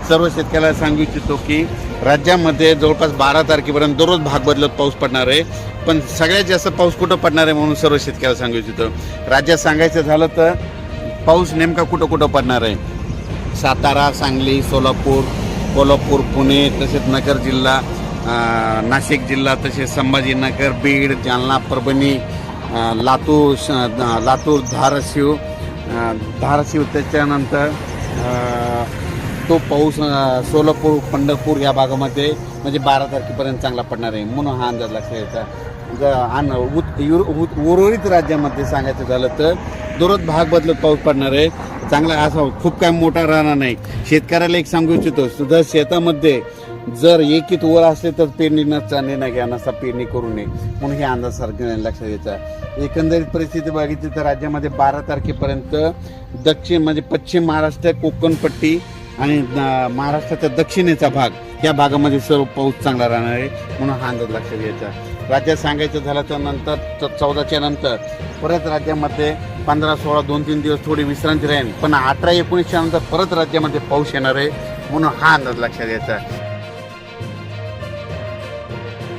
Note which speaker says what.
Speaker 1: सर्व शेतकऱ्याला सांगू इच्छितो की राज्यामध्ये जवळपास 12 तारखेपर्यंत दररोज भाग बदलत पाऊस पडणार आहे. पण सगळ्यात जास्त पाऊस कुठं पडणार आहे म्हणून सर्व शेतकऱ्याला सांगू इच्छितो. राज्यात सांगायचं झालं तर पाऊस नेमका कुठं कुठं पडणार आहे. सातारा, सांगली, सोलापूर, कोल्हापूर, पुणे, तसेच नगर जिल्हा, नाशिक जिल्हा, तसेच संभाजीनगर, बीड, जालना, परभणी, लातूर, धाराशिव, त्याच्यानंतर तो पाऊस सोलापूर, पंढरपूर या भागामध्ये म्हणजे 12 तारखेपर्यंत चांगला पडणार आहे म्हणून हा अंदाज लक्षात घ्यायचा. उर्वरित राज्यामध्ये सांगायचं झालं तर दररोज भाग बदलत पाऊस पडणार आहे. चांगला असा खूप काय मोठा राहणार नाही. शेतकऱ्याला एक सांगू इच्छितो, सुद्धा शेतामध्ये जर एकीत वर असले तर पेरणीचा निर्णय घ्या, नसा पेरणी करू नये म्हणून हे अंदाज सारखं लक्षात घ्यायचा. एकंदरीत परिस्थिती बघितली तर राज्यामध्ये 12 तारखेपर्यंत दक्षिण म्हणजे पश्चिम महाराष्ट्र, कोकण पट्टी आणि महाराष्ट्राच्या दक्षिणेचा भाग या भागामध्ये सर्व पाऊस चांगला राहणार आहे म्हणून हा अंदाज लक्षात घ्यायचा. राज्यात सांगायचं झालं तर नंतर 14च्या नंतर परत राज्यामध्ये 15, 16, 2-3 दिवस थोडी विश्रांती राहील. पण 18, 19च्या नंतर परत राज्यामध्ये पाऊस येणार आहे म्हणून हा अंदाज लक्षात घ्यायचा.